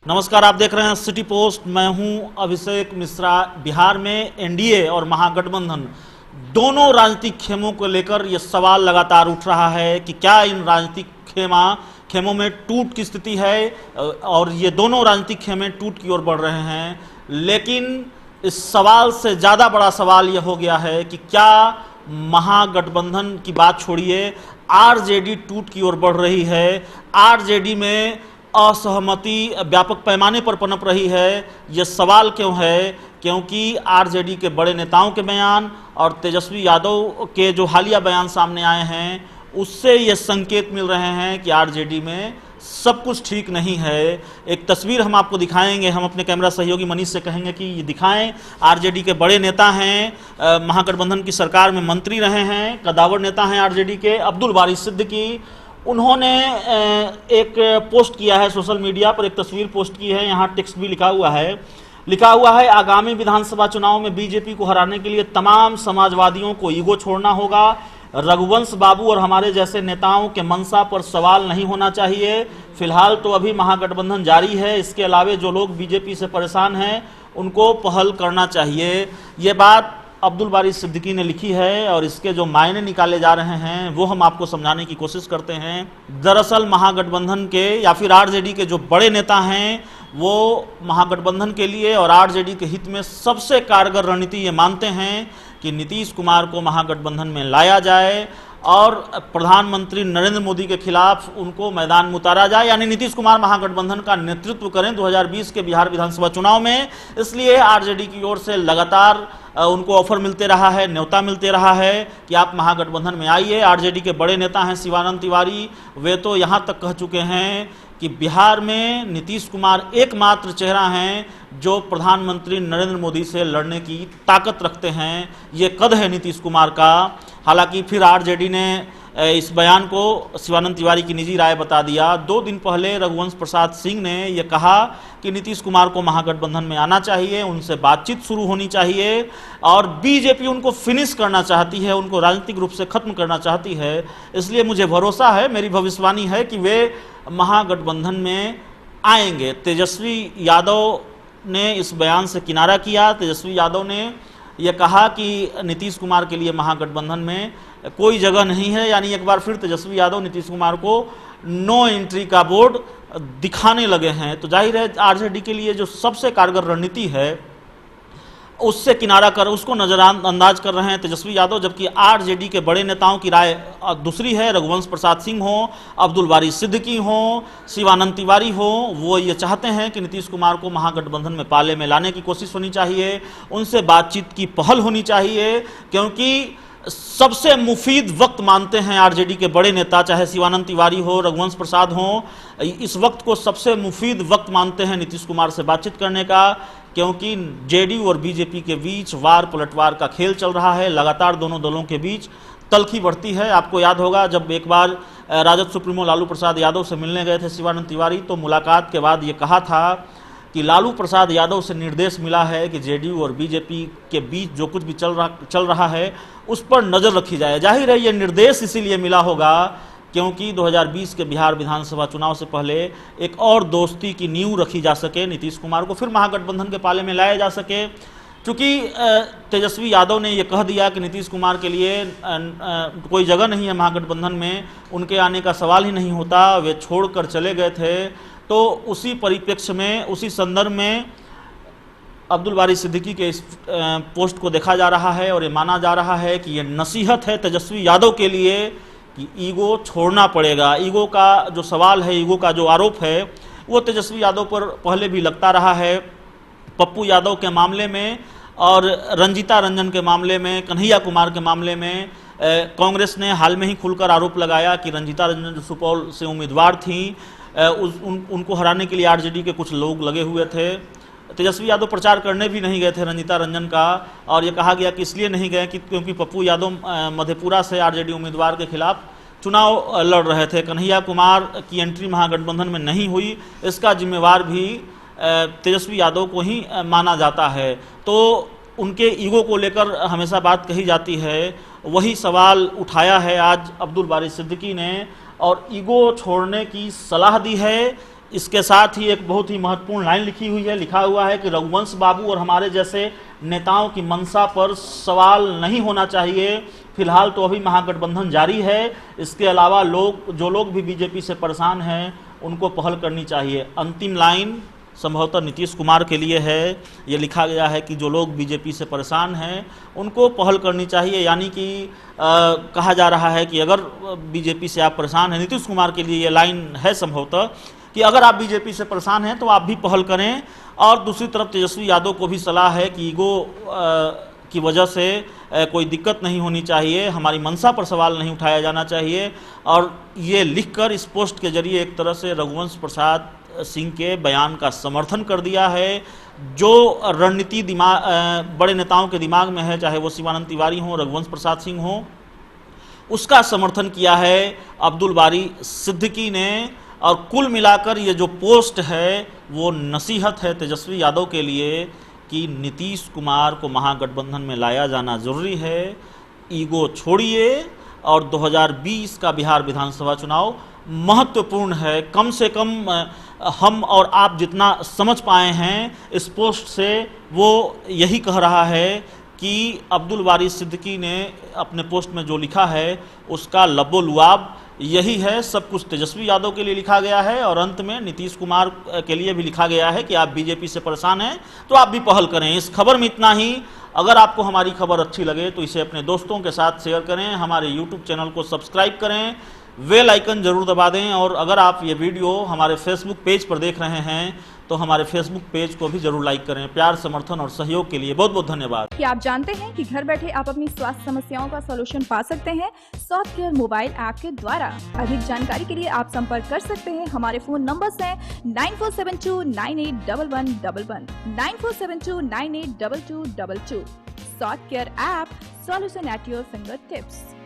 नमस्कार, आप देख रहे हैं सिटी पोस्ट। मैं हूं अभिषेक मिश्रा। बिहार में एनडीए और महागठबंधन दोनों राजनीतिक खेमों को लेकर यह सवाल लगातार उठ रहा है कि क्या इन राजनीतिक खेमों में टूट की स्थिति है, और ये दोनों राजनीतिक खेमे टूट की ओर बढ़ रहे हैं। लेकिन इस सवाल से ज़्यादा बड़ा सवाल यह हो गया है कि क्या महागठबंधन की बात छोड़िए, आरजेडी टूट की ओर बढ़ रही है। आरजेडी में असहमति व्यापक पैमाने पर पनप रही है। ये सवाल क्यों है? क्योंकि आरजेडी के बड़े नेताओं के बयान और तेजस्वी यादव के जो हालिया बयान सामने आए हैं, उससे ये संकेत मिल रहे हैं कि आरजेडी में सब कुछ ठीक नहीं है। एक तस्वीर हम आपको दिखाएंगे। हम अपने कैमरा सहयोगी मनीष से कहेंगे कि ये दिखाएं। आरजेडी के बड़े नेता हैं, महागठबंधन की सरकार में मंत्री रहे हैं, कदावर नेता हैं आरजेडी के, अब्दुल बारी सिद्दीकी। उन्होंने एक पोस्ट किया है सोशल मीडिया पर, एक तस्वीर पोस्ट की है। यहाँ टेक्स्ट भी लिखा हुआ है आगामी विधानसभा चुनाव में बीजेपी को हराने के लिए तमाम समाजवादियों को ईगो छोड़ना होगा। रघुवंश बाबू और हमारे जैसे नेताओं के मंशा पर सवाल नहीं होना चाहिए। फिलहाल तो अभी महागठबंधन जारी है। इसके अलावे जो लोग बीजेपी से परेशान हैं उनको पहल करना चाहिए। ये बात अब्दुल बारी सिद्दीकी ने लिखी है और इसके जो मायने निकाले जा रहे हैं वो हम आपको समझाने की कोशिश करते हैं। दरअसल महागठबंधन के या फिर आरजेडी के जो बड़े नेता हैं वो महागठबंधन के लिए और आरजेडी के हित में सबसे कारगर रणनीति ये मानते हैं कि नीतीश कुमार को महागठबंधन में लाया जाए और प्रधानमंत्री नरेंद्र मोदी के खिलाफ उनको मैदान में उतारा जाए, यानी नीतीश कुमार महागठबंधन का नेतृत्व करें 2020 के बिहार विधानसभा चुनाव में। इसलिए आरजेडी की ओर से लगातार उनको ऑफर मिलते रहा है, न्योता मिलते रहा है कि आप महागठबंधन में आइए। आरजेडी के बड़े नेता हैं शिवानंद तिवारी, वे तो यहाँ तक कह चुके हैं कि बिहार में नीतीश कुमार एकमात्र चेहरा हैं जो प्रधानमंत्री नरेंद्र मोदी से लड़ने की ताकत रखते हैं। ये कद है नीतीश कुमार का। हालांकि फिर आरजेडी ने इस बयान को शिवानंद तिवारी की निजी राय बता दिया। 2 दिन पहले रघुवंश प्रसाद सिंह ने यह कहा कि नीतीश कुमार को महागठबंधन में आना चाहिए, उनसे बातचीत शुरू होनी चाहिए और बीजेपी उनको फिनिश करना चाहती है, उनको राजनीतिक रूप से खत्म करना चाहती है। इसलिए मुझे भरोसा है, मेरी भविष्यवाणी है कि वे महागठबंधन में आएंगे। तेजस्वी यादव ने इस बयान से किनारा किया। तेजस्वी यादव ने यह कहा कि नीतीश कुमार के लिए महागठबंधन में कोई जगह नहीं है। यानी एक बार फिर तेजस्वी यादव नीतीश कुमार को नो एंट्री का बोर्ड दिखाने लगे हैं। तो जाहिर है आरजेडी के लिए जो सबसे कारगर रणनीति है उससे किनारा कर उसको नज़रअंदाज कर रहे हैं तेजस्वी यादव। जबकि आरजेडी के बड़े नेताओं की राय दूसरी है। रघुवंश प्रसाद सिंह हो, अब्दुल बारी सिद्दीकी हो, शिवानंद तिवारी हो, वो ये चाहते हैं कि नीतीश कुमार को महागठबंधन में पाले में लाने की कोशिश होनी चाहिए, उनसे बातचीत की पहल होनी चाहिए। क्योंकि सबसे मुफीद वक्त मानते हैं आरजेडी के बड़े नेता, चाहे शिवानंद तिवारी हो, रघुवंश प्रसाद हो, इस वक्त को सबसे मुफीद वक्त मानते हैं नीतीश कुमार से बातचीत करने का। क्योंकि जेडीयू और बीजेपी के बीच वार पलटवार का खेल चल रहा है। लगातार दोनों दलों के बीच तल्खी बढ़ती है। आपको याद होगा जब एक बार राजद सुप्रीमो लालू प्रसाद यादव से मिलने गए थे शिवानंद तिवारी, तो मुलाकात के बाद ये कहा था कि लालू प्रसाद यादव से निर्देश मिला है कि जेडीयू और बीजेपी के बीच जो कुछ भी चल रहा है उस पर नज़र रखी जाए। जाहिर है ये निर्देश इसीलिए मिला होगा क्योंकि 2020 के बिहार विधानसभा चुनाव से पहले एक और दोस्ती की नींव रखी जा सके, नीतीश कुमार को फिर महागठबंधन के पाले में लाया जा सके। क्योंकि तेजस्वी यादव ने यह कह दिया कि नीतीश कुमार के लिए कोई जगह नहीं है महागठबंधन में, उनके आने का सवाल ही नहीं होता, वे छोड़कर चले गए थे। तो उसी परिप्रेक्ष्य में, उसी संदर्भ में अब्दुल बारी सिद्दीकी के इस पोस्ट को देखा जा रहा है और ये माना जा रहा है कि ये नसीहत है तेजस्वी यादव के लिए कि ईगो छोड़ना पड़ेगा। ईगो का जो सवाल है, ईगो का जो आरोप है वो तेजस्वी यादव पर पहले भी लगता रहा है। पप्पू यादव के मामले में और रंजीता रंजन के मामले में, कन्हैया कुमार के मामले में कांग्रेस ने हाल में ही खुलकर आरोप लगाया कि रंजीता रंजन जो सुपौल से उम्मीदवार थीं, उनको हराने के लिए आरजेडी के कुछ लोग लगे हुए थे। तेजस्वी यादव प्रचार करने भी नहीं गए थे रंजीता रंजन का, और ये कहा गया कि इसलिए नहीं गए कि क्योंकि पप्पू यादव मधेपुरा से आरजेडी उम्मीदवार के खिलाफ चुनाव लड़ रहे थे। कन्हैया कुमार की एंट्री महागठबंधन में नहीं हुई, इसका जिम्मेवार भी तेजस्वी यादव को ही माना जाता है। तो उनके ईगो को लेकर हमेशा बात कही जाती है, वही सवाल उठाया है आज अब्दुल बारी सिद्दीकी ने और ईगो छोड़ने की सलाह दी है। इसके साथ ही एक बहुत ही महत्वपूर्ण लाइन लिखी हुई है, लिखा हुआ है कि रघुवंश बाबू और हमारे जैसे नेताओं की मंशा पर सवाल नहीं होना चाहिए। फिलहाल तो अभी महागठबंधन जारी है, इसके अलावा जो लोग भी बीजेपी से परेशान हैं उनको पहल करनी चाहिए। अंतिम लाइन संभवतः नीतीश कुमार के लिए है, ये लिखा गया है कि जो लोग बीजेपी से परेशान हैं उनको पहल करनी चाहिए, यानी कि कहा जा रहा है कि अगर बीजेपी से आप परेशान हैं, नीतीश कुमार के लिए ये लाइन है संभवतः कि अगर आप बीजेपी से परेशान हैं तो आप भी पहल करें। और दूसरी तरफ तेजस्वी यादव को भी सलाह है कि ईगो की वजह से कोई दिक्कत नहीं होनी चाहिए, हमारी मंशा पर सवाल नहीं उठाया जाना चाहिए। और ये लिखकर इस पोस्ट के जरिए एक तरह से रघुवंश प्रसाद सिंह के बयान का समर्थन कर दिया है। जो रणनीति बड़े नेताओं के दिमाग में है, चाहे वो शिवानंद तिवारी हो, रघुवंश प्रसाद सिंह हो, उसका समर्थन किया है अब्दुल बारी सिद्दीकी ने। और कुल मिलाकर ये जो पोस्ट है वो नसीहत है तेजस्वी यादव के लिए कि नीतीश कुमार को महागठबंधन में लाया जाना जरूरी है, ईगो छोड़िए और 2020 का बिहार विधानसभा चुनाव महत्वपूर्ण है। कम से कम हम और आप जितना समझ पाए हैं इस पोस्ट से, वो यही कह रहा है कि अब्दुल बारी सिद्दीकी ने अपने पोस्ट में जो लिखा है उसका लबो-लुआब यही है। सब कुछ तेजस्वी यादव के लिए लिखा गया है और अंत में नीतीश कुमार के लिए भी लिखा गया है कि आप बीजेपी से परेशान हैं तो आप भी पहल करें। इस खबर में इतना ही। अगर आपको हमारी खबर अच्छी लगे तो इसे अपने दोस्तों के साथ शेयर करें, हमारे यूट्यूब चैनल को सब्सक्राइब करें, बेल आइकन जरूर दबा दें। और अगर आप ये वीडियो हमारे फेसबुक पेज पर देख रहे हैं तो हमारे फेसबुक पेज को भी जरूर लाइक करें। प्यार, समर्थन और सहयोग के लिए बहुत बहुत धन्यवाद। क्या आप जानते हैं कि घर बैठे आप अपनी स्वास्थ्य समस्याओं का सलूशन पा सकते हैं सॉफ्टकेयर मोबाइल ऐप के द्वारा। अधिक जानकारी के लिए आप संपर्क कर सकते हैं। हमारे फोन नंबर्स हैं 9472981111, 9472982222। Softcare app, solution at your finger tips.